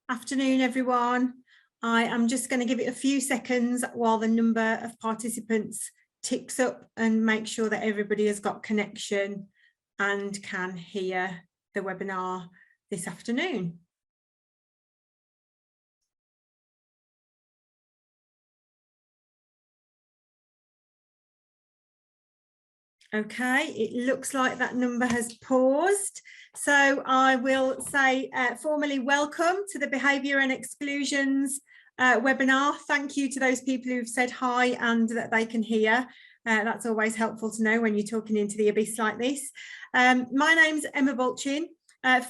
Afternoon, everyone. I am just going to give it a few seconds while the number of participants ticks up and make sure that everybody has got connection and can hear the webinar this afternoon. Okay, it looks like that number has paused. So I will say formally welcome to the Behaviour and Exclusions webinar. Thank you to those people who've said hi and that they can hear. That's always helpful to know when you're talking into the abyss like this. My name's Emma Bolchin.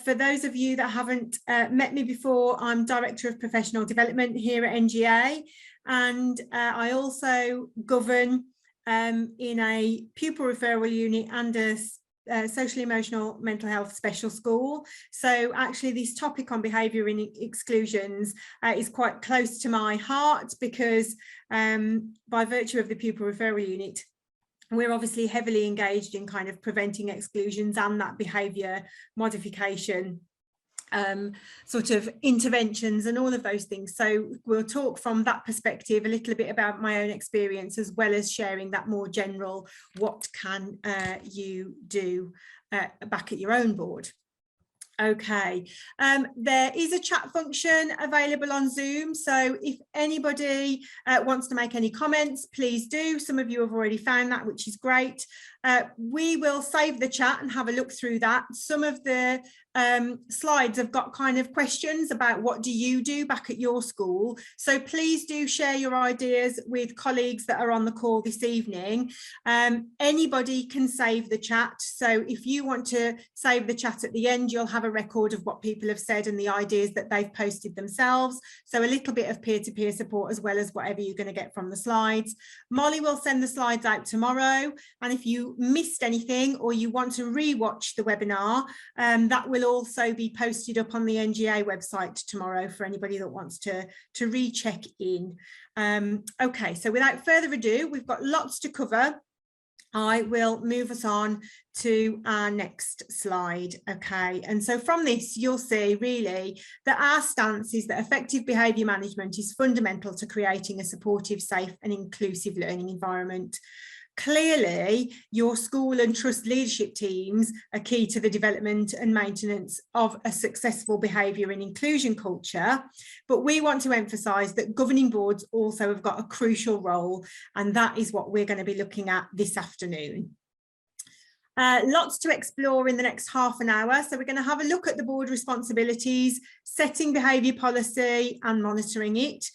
For those of you that haven't met me before, I'm Director of Professional Development here at NGA, and I also govern in a pupil referral unit and a social emotional mental health special school. So actually this topic on behaviour and exclusions is quite close to my heart because by virtue of the pupil referral unit, we're obviously heavily engaged in kind of preventing exclusions and that behaviour modification sort of interventions and all of those things. So we'll talk from that perspective a little bit about my own experience, as well as sharing that more general, what can you do back at your own board. Okay, there is a chat function available on Zoom, so if anybody wants to make any comments, please do. Some of you have already found that, which is great. We will save the chat and have a look through that. Some of the slides have got kind of questions about what do you do back at your school, so please do share your ideas with colleagues that are on the call this evening. Anybody can save the chat, so if you want to save the chat at the end, you'll have a record of what people have said and the ideas that they've posted themselves, so a little bit of peer-to-peer support as well as whatever you're going to get from the slides. Molly will send the slides out tomorrow, and if you missed anything or you want to re-watch the webinar, that will also be posted up on the NGA website tomorrow for anybody that wants to recheck in. Okay, so without further ado, we've got lots to cover. I will move us on to our next slide. Okay, and so from this you'll see really that our stance is that effective behaviour management is fundamental to creating a supportive, safe and inclusive learning environment. Clearly, your school and trust leadership teams are key to the development and maintenance of a successful behaviour and inclusion culture, but we want to emphasise that governing boards also have got a crucial role, and that is what we're going to be looking at this afternoon. Lots to explore in the next half an hour, so we're going to have a look at the board responsibilities, setting behaviour policy and monitoring it,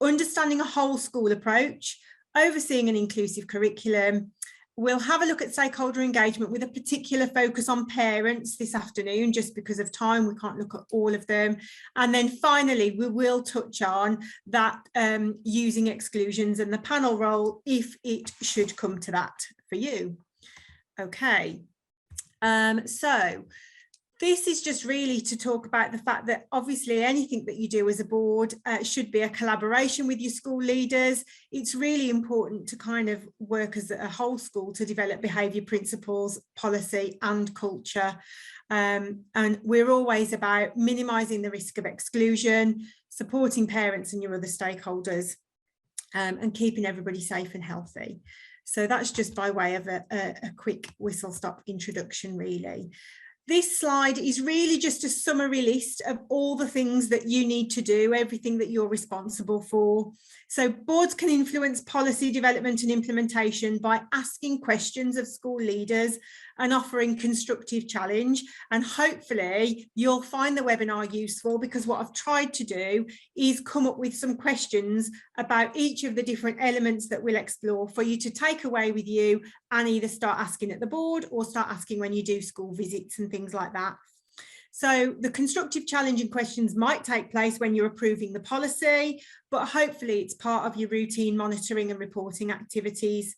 understanding a whole school approach, overseeing an inclusive curriculum. We'll have a look at stakeholder engagement with a particular focus on parents this afternoon, just because of time, we can't look at all of them. And then finally, we will touch on that using exclusions and the panel role if it should come to that for you. Okay, so this is just really to talk about the fact that obviously anything that you do as a board should be a collaboration with your school leaders. It's really important to kind of work as a whole school to develop behaviour principles, policy and culture. And we're always about minimising the risk of exclusion, supporting parents and your other stakeholders, and keeping everybody safe and healthy. So that's just by way of a quick whistle-stop introduction, really. This slide is really just a summary list of all the things that you need to do, everything that you're responsible for. So boards can influence policy development and implementation by asking questions of school leaders and offering constructive challenge. And hopefully you'll find the webinar useful, because what I've tried to do is come up with some questions about each of the different elements that we'll explore for you to take away with you and either start asking at the board or start asking when you do school visits and things like that. So the constructive challenge and questions might take place when you're approving the policy, but hopefully it's part of your routine monitoring and reporting activities.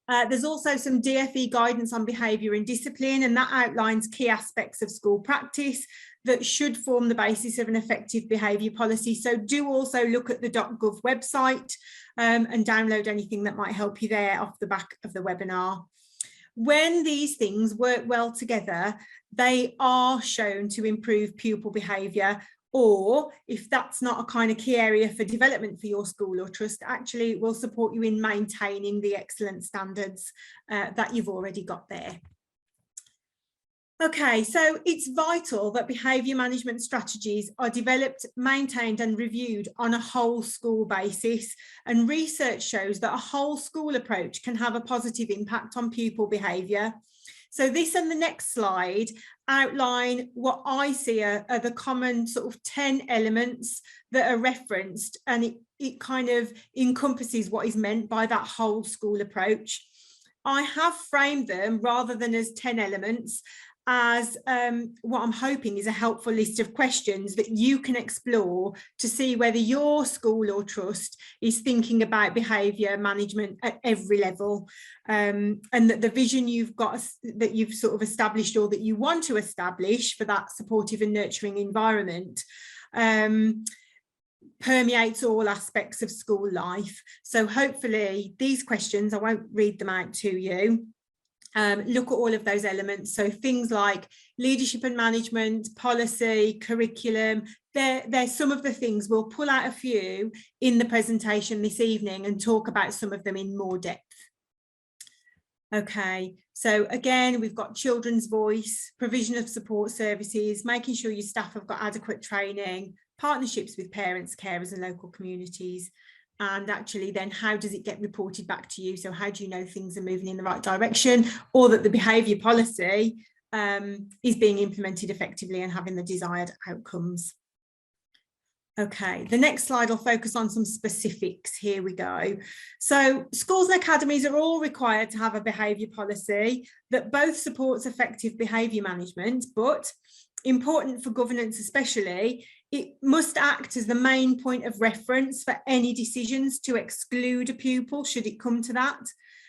There's also some DFE guidance on behaviour and discipline, and that outlines key aspects of school practice that should form the basis of an effective behaviour policy. So do also look at the .gov website and download anything that might help you there off the back of the webinar. When these things work well together, they are shown to improve pupil behaviour Or if that's not a kind of key area for development for your school or trust, actually it will support you in maintaining the excellent standards that you've already got there. Okay, so it's vital that behaviour management strategies are developed, maintained and reviewed on a whole school basis, and research shows that a whole school approach can have a positive impact on pupil behaviour. So this and the next slide outline what I see are the common sort of 10 elements that are referenced, and it kind of encompasses what is meant by that whole school approach. I have framed them, rather than as 10 elements, as what I'm hoping is a helpful list of questions that you can explore to see whether your school or trust is thinking about behaviour management at every level, and that the vision you've got, that you've sort of established or that you want to establish for that supportive and nurturing environment permeates all aspects of school life. So hopefully these questions, I won't read them out to you, look at all of those elements. So things like leadership and management, policy, curriculum, they're some of the things. We'll pull out a few in the presentation this evening and talk about some of them in more depth. Okay, so again, we've got children's voice, provision of support services, making sure your staff have got adequate training, partnerships with parents, carers and local communities. And actually then how does it get reported back to you? So how do you know things are moving in the right direction, or that the behaviour policy is being implemented effectively and having the desired outcomes? Okay, the next slide will focus on some specifics. Here we go. So schools and academies are all required to have a behaviour policy that both supports effective behaviour management, but important for governance especially, it must act as the main point of reference for any decisions to exclude a pupil, should it come to that.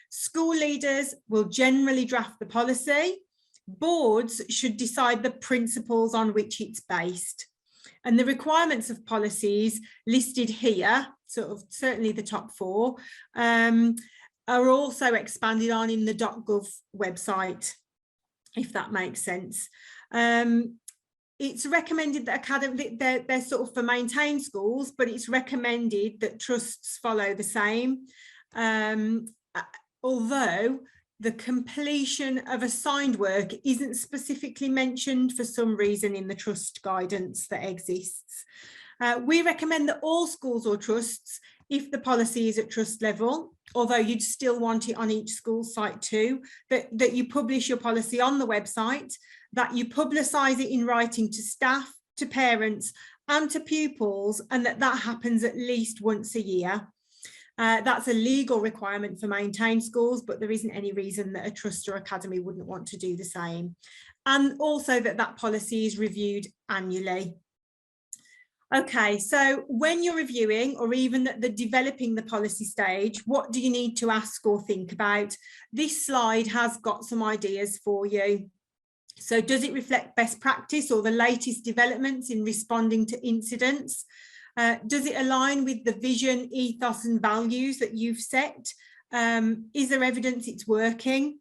School leaders will generally draft the policy. Boards should decide the principles on which it's based. And the requirements of policies listed here, sort of certainly the top 4, are also expanded on in the .gov website, if that makes sense. It's recommended that they're sort of for maintained schools, but it's recommended that trusts follow the same. Although the completion of assigned work isn't specifically mentioned for some reason in the trust guidance that exists. We recommend that all schools or trusts, if the policy is at trust level, although you'd still want it on each school site too, that you publish your policy on the website, that you publicise it in writing to staff, to parents and to pupils, and that happens at least once a year. That's a legal requirement for maintained schools, but there isn't any reason that a trust or academy wouldn't want to do the same. And also that policy is reviewed annually. Okay, so when you're reviewing, or even at the developing the policy stage, what do you need to ask or think about? This slide has got some ideas for you. So does it reflect best practice or the latest developments in responding to incidents? Does it align with the vision, ethos and values that you've set? Is there evidence it's working?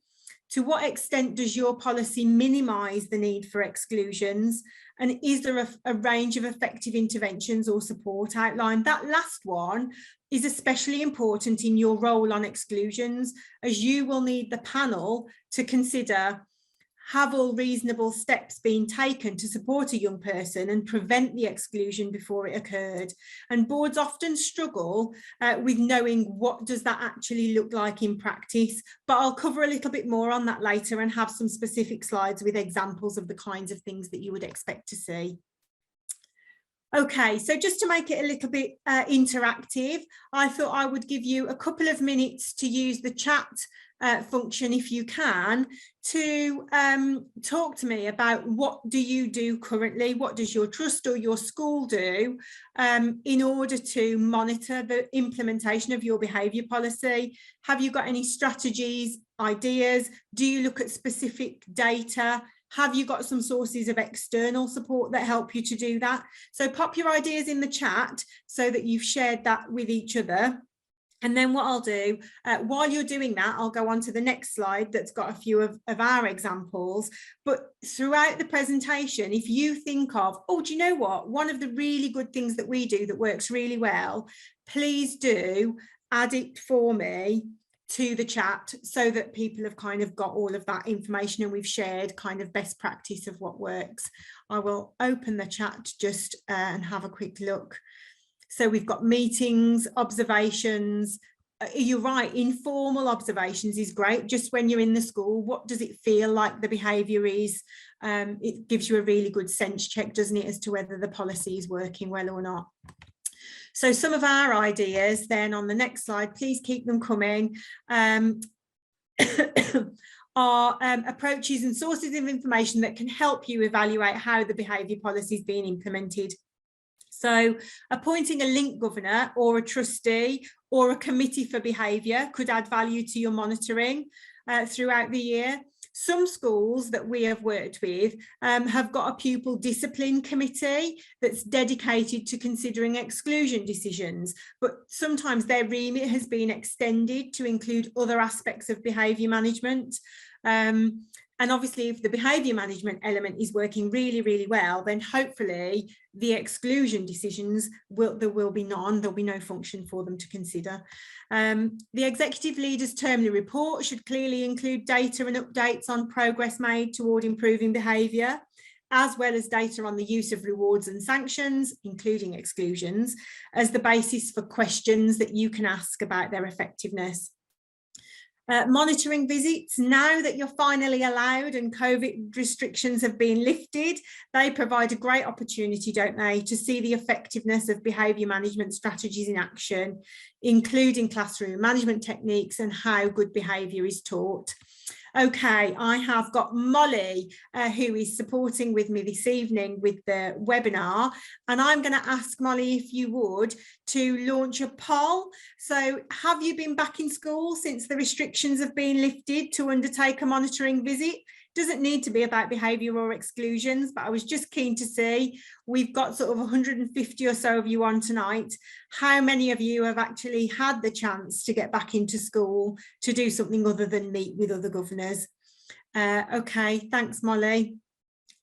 To what extent does your policy minimise the need for exclusions? And is there a range of effective interventions or support outlined? That last one is especially important in your role on exclusions, as you will need the panel to consider, have all reasonable steps been taken to support a young person and prevent the exclusion before it occurred? And boards often struggle with knowing what does that actually look like in practice, but I'll cover a little bit more on that later and have some specific slides with examples of the kinds of things that you would expect to see. Okay, so just to make it a little bit interactive, I thought I would give you a couple of minutes to use the chat function, if you can, to talk to me about what do you do currently, what does your trust or your school do in order to monitor the implementation of your behaviour policy. Have you got any strategies, ideas? Do you look at specific data? Have you got some sources of external support that help you to do that? So pop your ideas in the chat so that you've shared that with each other. And then what I'll do, while you're doing that, I'll go on to the next slide that's got a few of our examples. But throughout the presentation, if you think of, oh, do you know what? One of the really good things that we do that works really well, please do add it for me to the chat so that people have kind of got all of that information and we've shared kind of best practice of what works. I will open the chat just and have a quick look. So we've got meetings, observations. You're right, informal observations is great. Just when you're in the school, what does it feel like the behaviour is? It gives you a really good sense check, doesn't it, as to whether the policy is working well or not. So some of our ideas then on the next slide, please keep them coming, are approaches and sources of information that can help you evaluate how the behaviour policy is being implemented. So appointing a link governor or a trustee or a committee for behaviour could add value to your monitoring throughout the year. Some schools that we have worked with have got a pupil discipline committee that's dedicated to considering exclusion decisions, but sometimes their remit has been extended to include other aspects of behaviour management. And obviously, if the behaviour management element is working really, really well, then hopefully the exclusion decisions, there will be none, there'll be no function for them to consider. The executive leader's termly report should clearly include data and updates on progress made toward improving behaviour, as well as data on the use of rewards and sanctions, including exclusions, as the basis for questions that you can ask about their effectiveness. Monitoring visits, now that you're finally allowed and COVID restrictions have been lifted, they provide a great opportunity, don't they, to see the effectiveness of behaviour management strategies in action, including classroom management techniques and how good behaviour is taught. Okay, I have got Molly who is supporting with me this evening with the webinar, and I'm going to ask Molly if you would to launch a poll. So have you been back in school since the restrictions have been lifted to undertake a monitoring visit? Doesn't need to be about behaviour or exclusions, but I was just keen to see, we've got sort of 150 or so of you on tonight. How many of you have actually had the chance to get back into school to do something other than meet with other governors? Okay, thanks, Molly.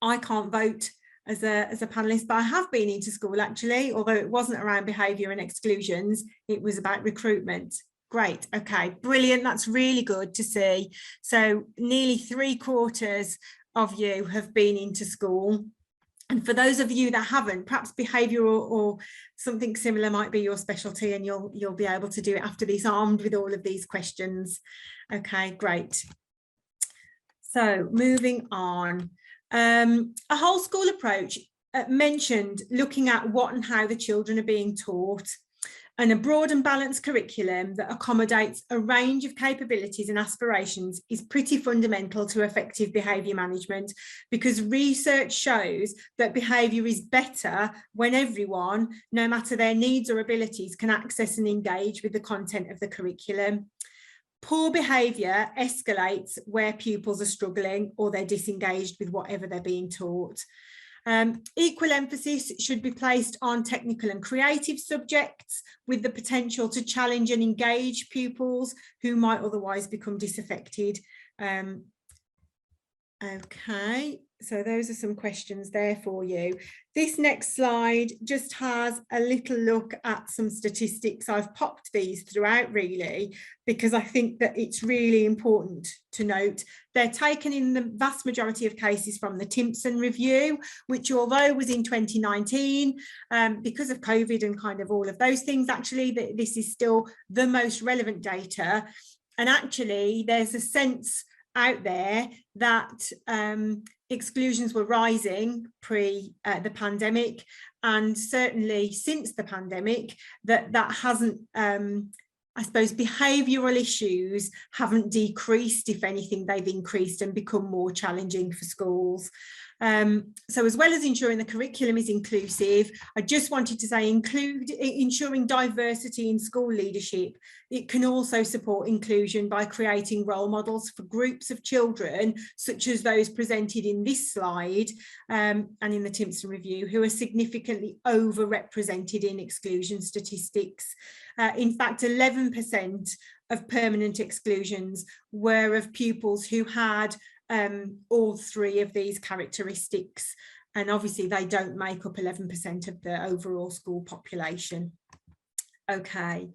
I can't vote as a panelist, but I have been into school actually, although it wasn't around behaviour and exclusions, it was about recruitment. Great. Okay, brilliant. That's really good to see. So nearly 3/4 of you have been into school. And for those of you that haven't, perhaps behaviour or something similar might be your specialty, and you'll be able to do it after this, armed with all of these questions. Okay, great. So moving on, a whole school approach mentioned looking at what and how the children are being taught, and a broad and balanced curriculum that accommodates a range of capabilities and aspirations is pretty fundamental to effective behaviour management, because research shows that behaviour is better when everyone, no matter their needs or abilities, can access and engage with the content of the curriculum. Poor behaviour escalates where pupils are struggling or they're disengaged with whatever they're being taught. Equal emphasis should be placed on technical and creative subjects with the potential to challenge and engage pupils who might otherwise become disaffected. Okay, so those are some questions there for you. This next slide just has a little look at some statistics. I've popped these throughout really because I think that it's really important to note. They're taken in the vast majority of cases from the Timpson review, which although was in 2019, because of COVID and kind of all of those things, actually this is still the most relevant data. And actually there's a sense out there that exclusions were rising pre the pandemic, and certainly since the pandemic that hasn't, I suppose behavioural issues haven't decreased. If anything, they've increased and become more challenging for schools. So as well as ensuring the curriculum is inclusive, I just wanted to say ensuring diversity in school leadership. It can also support inclusion by creating role models for groups of children, such as those presented in this slide and in the Timpson Review, who are significantly overrepresented in exclusion statistics. In fact, 11% of permanent exclusions were of pupils who had all three of these characteristics, and obviously they don't make up 11% of the overall school population. Okay,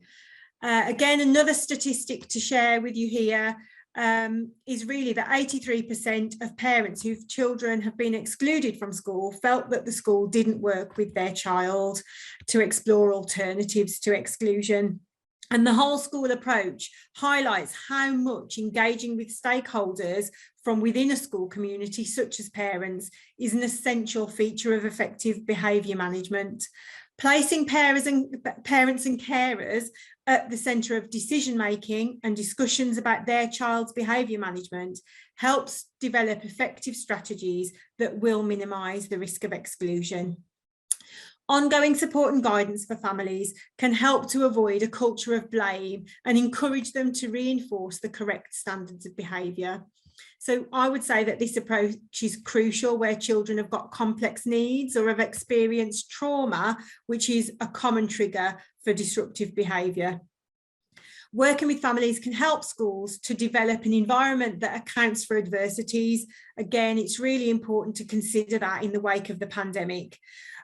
again, another statistic to share with you here is really that 83% of parents whose children have been excluded from school felt that the school didn't work with their child to explore alternatives to exclusion. And the whole school approach highlights how much engaging with stakeholders from within a school community, such as parents, is an essential feature of effective behaviour management. Placing parents and carers at the centre of decision-making and discussions about their child's behaviour management helps develop effective strategies that will minimise the risk of exclusion. Ongoing support and guidance for families can help to avoid a culture of blame and encourage them to reinforce the correct standards of behaviour. So I would say that this approach is crucial where children have got complex needs or have experienced trauma, which is a common trigger for disruptive behaviour. Working with families can help schools to develop an environment that accounts for adversities. Again, it's really important to consider that in the wake of the pandemic.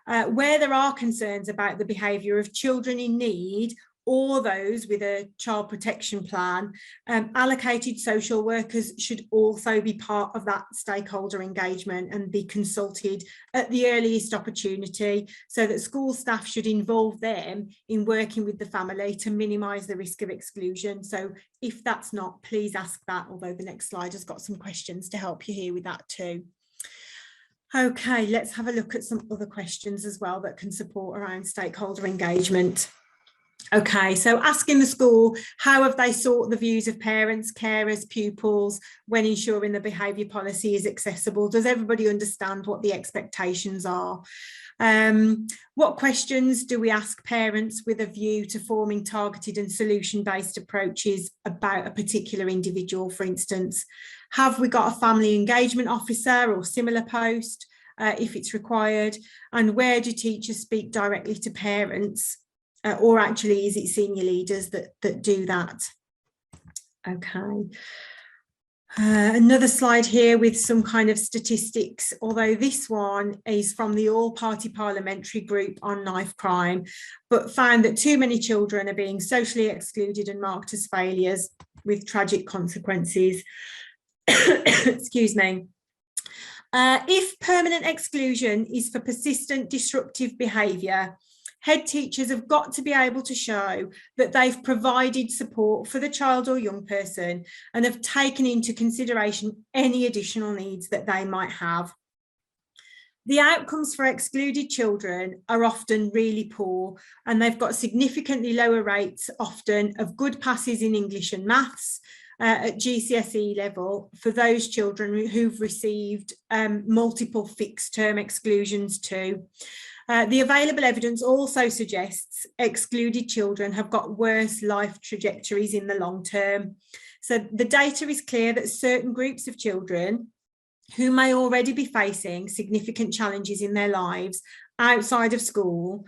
Where there are concerns about the behaviour of children in need or those with a child protection plan, allocated social workers should also be part of that stakeholder engagement and be consulted at the earliest opportunity, so that school staff should involve them in working with the family to minimise the risk of exclusion. So if that's not, please ask that, although the next slide has got some questions to help you here with that too. Okay, let's have a look at some other questions as well that can support around stakeholder engagement. Okay, so asking the school, how have they sought the views of parents, carers, pupils when ensuring the behaviour policy is accessible? Does everybody understand what the expectations are? What questions do we ask parents with a view to forming targeted and solution-based approaches about a particular individual, for instance? Have we got a family engagement officer or similar post if it's required? And where do teachers speak directly to parents? Or actually, is it senior leaders that do that? Okay. Another slide here with some kind of statistics, although this one is from the all-party parliamentary group on knife crime, but found that too many children are being socially excluded and marked as failures with tragic consequences. Excuse me. If permanent exclusion is for persistent disruptive behaviour, head teachers have got to be able to show that they've provided support for the child or young person and have taken into consideration any additional needs that they might have. The outcomes for excluded children are often really poor, and they've got significantly lower rates often of good passes in English and maths at GCSE level for those children who've received multiple fixed term exclusions too. The available evidence also suggests excluded children have got worse life trajectories in the long term. So the data is clear that certain groups of children who may already be facing significant challenges in their lives outside of school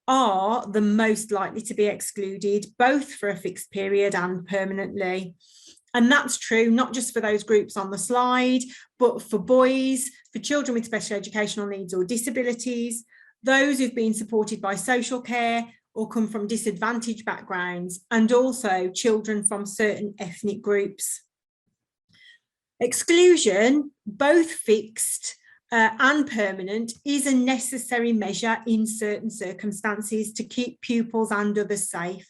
are the most likely to be excluded, both for a fixed period and permanently. And that's true not just for those groups on the slide, but for boys, for children with special educational needs or disabilities, those who've been supported by social care or come from disadvantaged backgrounds, and also children from certain ethnic groups. Exclusion, both fixed and permanent, is a necessary measure in certain circumstances to keep pupils and others safe.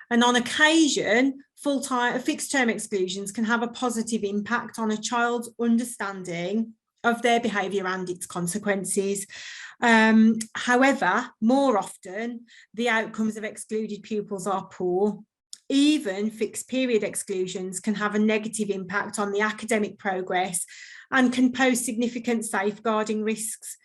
And on occasion, full-time fixed-term exclusions can have a positive impact on a child's understanding of their behaviour and its consequences. However, more often, the outcomes of excluded pupils are poor. Even fixed period exclusions can have a negative impact on the academic progress and can pose significant safeguarding risks.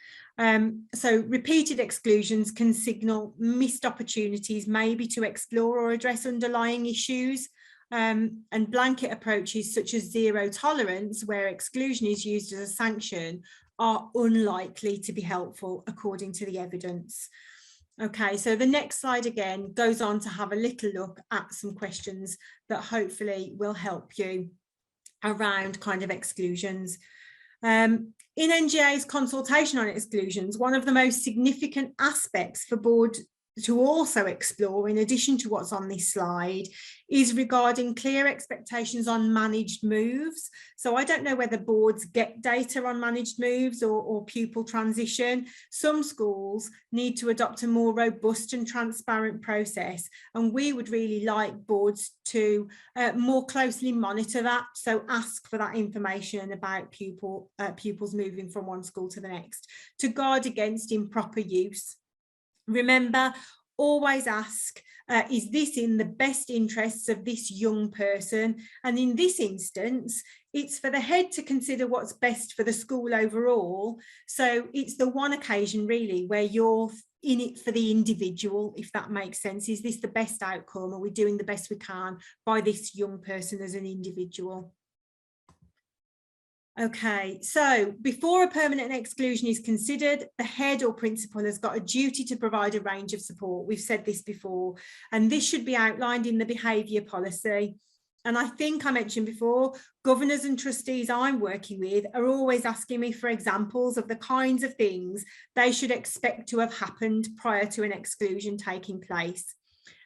So repeated exclusions can signal missed opportunities maybe to explore or address underlying issues. And blanket approaches such as zero tolerance, where exclusion is used as a sanction, are unlikely to be helpful according to the evidence. Okay, so the next slide again goes on to have a little look at some questions that hopefully will help you around kind of exclusions. In NGA's consultation on exclusions, one of the most significant aspects for board to also explore, in addition to what's on this slide, is regarding clear expectations on managed moves. So I don't know whether boards get data on managed moves or pupil transition. Some schools need to adopt a more robust and transparent process, and we would really like boards to more closely monitor that. So ask for that information about pupils moving from one school to the next to guard against improper use. Remember, always ask, is this in the best interests of this young person? And in this instance, it's for the head to consider what's best for the school overall. So it's the one occasion really where you're in it for the individual, if that makes sense. Is this the best outcome? Are we doing the best we can by this young person as an individual? Okay, so before a permanent exclusion is considered, the head or principal has got a duty to provide a range of support. We've said this before, and this should be outlined in the behaviour policy. And I think I mentioned before, governors and trustees I'm working with are always asking me for examples of the kinds of things they should expect to have happened prior to an exclusion taking place.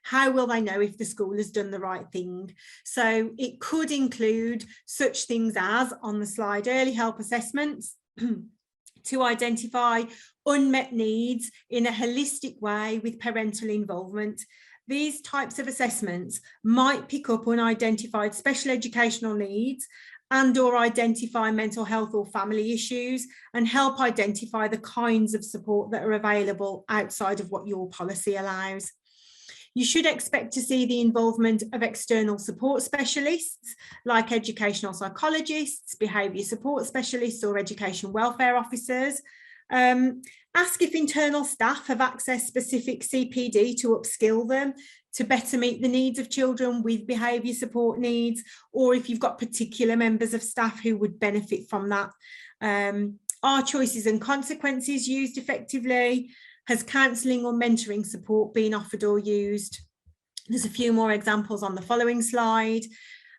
How will they know if the school has done the right thing? So it could include such things as, on the slide, early help assessments to identify unmet needs in a holistic way with parental involvement. These types of assessments might pick up unidentified special educational needs and/or identify mental health or family issues and help identify the kinds of support that are available outside of what your policy allows. You should expect to see the involvement of external support specialists like educational psychologists, behaviour support specialists or education welfare officers. Ask if internal staff have accessed specific CPD to upskill them to better meet the needs of children with behaviour support needs, or if you've got particular members of staff who would benefit from that. Are choices and consequences used effectively? Has counselling or mentoring support been offered or used? There's a few more examples on the following slide.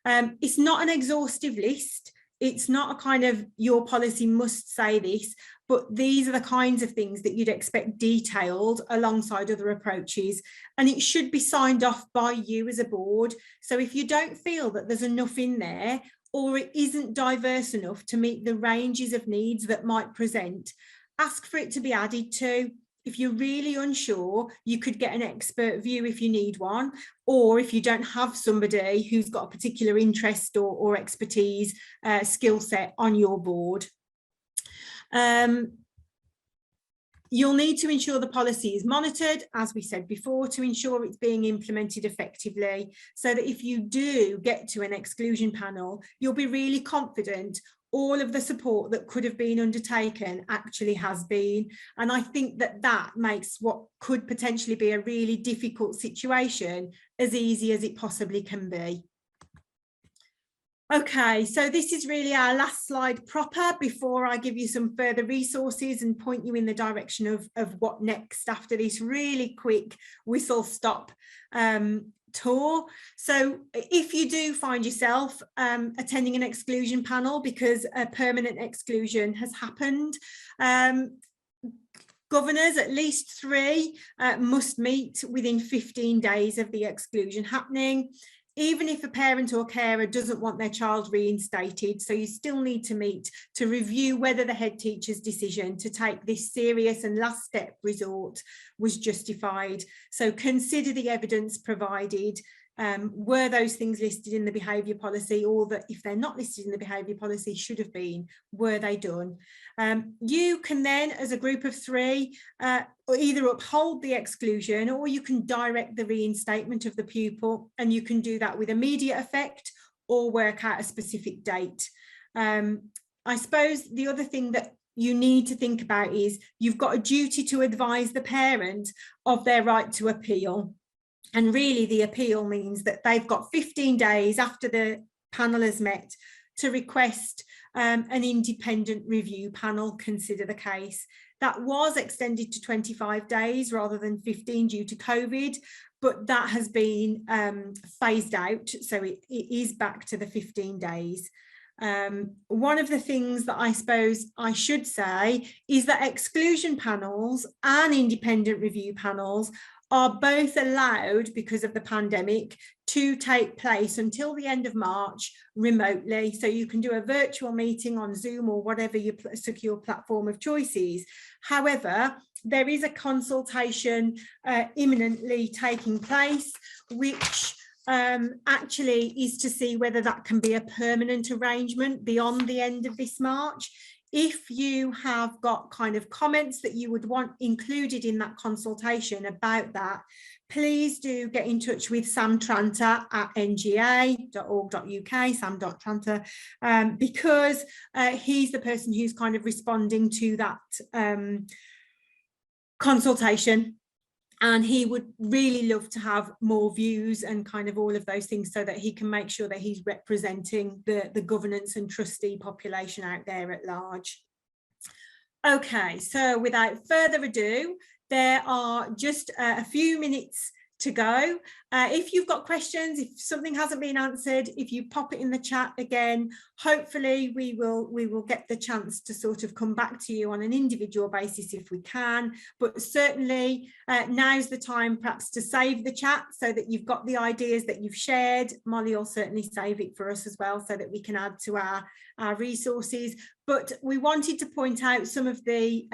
It's not an exhaustive list. It's not a kind of your policy must say this, but these are the kinds of things that you'd expect detailed alongside other approaches, and it should be signed off by you as a board. So if you don't feel that there's enough in there, or it isn't diverse enough to meet the ranges of needs that might present, ask for it to be added to. If you're really unsure, you could get an expert view if you need one, or if you don't have somebody who's got a particular interest or expertise skill set on your board. You'll need to ensure the policy is monitored, as we said before, to ensure it's being implemented effectively, so that if you do get to an exclusion panel, you'll be really confident all of the support that could have been undertaken actually has been. And I think that that makes what could potentially be a really difficult situation as easy as it possibly can be. Okay, so this is really our last slide proper before I give you some further resources and point you in the direction of what next after this really quick whistle stop tour. So if you do find yourself attending an exclusion panel because a permanent exclusion has happened, governors, at least 3, must meet within 15 days of the exclusion happening, even if a parent or carer doesn't want their child reinstated. So you still need to meet to review whether the head teacher's decision to take this serious and last step resort was justified. So consider the evidence provided, were those things listed in the behaviour policy, or that if they're not listed in the behaviour policy should have been, were they done? You can then, as a group of 3, either uphold the exclusion, or you can direct the reinstatement of the pupil, and you can do that with immediate effect or work out a specific date. I suppose the other thing that you need to think about is you've got a duty to advise the parent of their right to appeal. And really the appeal means that they've got 15 days after the panel has met to request an independent review panel consider the case. That was extended to 25 days rather than 15 due to COVID, but that has been phased out. So it is back to the 15 days. One of the things that I suppose I should say is that exclusion panels and independent review panels are both allowed, because of the pandemic, to take place until the end of March remotely. So you can do a virtual meeting on Zoom or whatever your secure platform of choice is. However, there is a consultation imminently taking place, which actually is to see whether that can be a permanent arrangement beyond the end of this March. If you have got kind of comments that you would want included in that consultation about that, please do get in touch with Sam Tranter at nga.org.uk, sam.tranter, because he's the person who's kind of responding to that consultation. And he would really love to have more views and kind of all of those things, so that he can make sure that he's representing the governance and trustee population out there at large. Okay, so without further ado, there are just a few minutes to go. If you've got questions, if something hasn't been answered, if you pop it in the chat again, hopefully we will get the chance to sort of come back to you on an individual basis if we can. But certainly now's the time perhaps to save the chat so that you've got the ideas that you've shared. Molly will certainly save it for us as well, so that we can add to our resources. But we wanted to point out some of the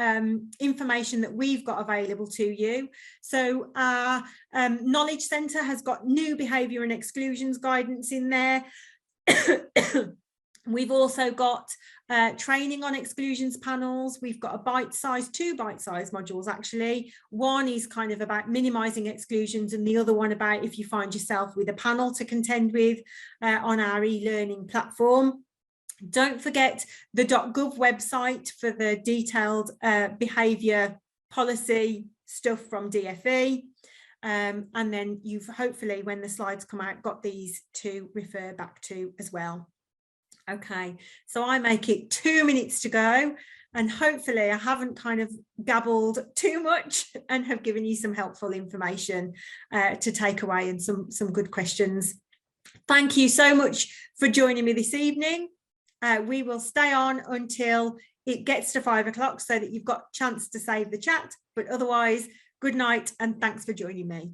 information that we've got available to you. So our Knowledge Centre has got new behaviour and exclusions guidance in there. We've also got training on exclusions panels. We've got a bite-sized, 2 bite-sized modules actually. One is kind of about minimising exclusions, and the other one about if you find yourself with a panel to contend with on our e-learning platform. Don't forget the .gov website for the detailed behaviour policy stuff from DFE. And then you've hopefully, when the slides come out, got these to refer back to as well. Okay, so I make it 2 minutes to go, and hopefully I haven't kind of gabbled too much and have given you some helpful information to take away, and some good questions. Thank you so much for joining me this evening. We will stay on until it gets to 5 o'clock so that you've got a chance to save the chat, but otherwise, good night and thanks for joining me.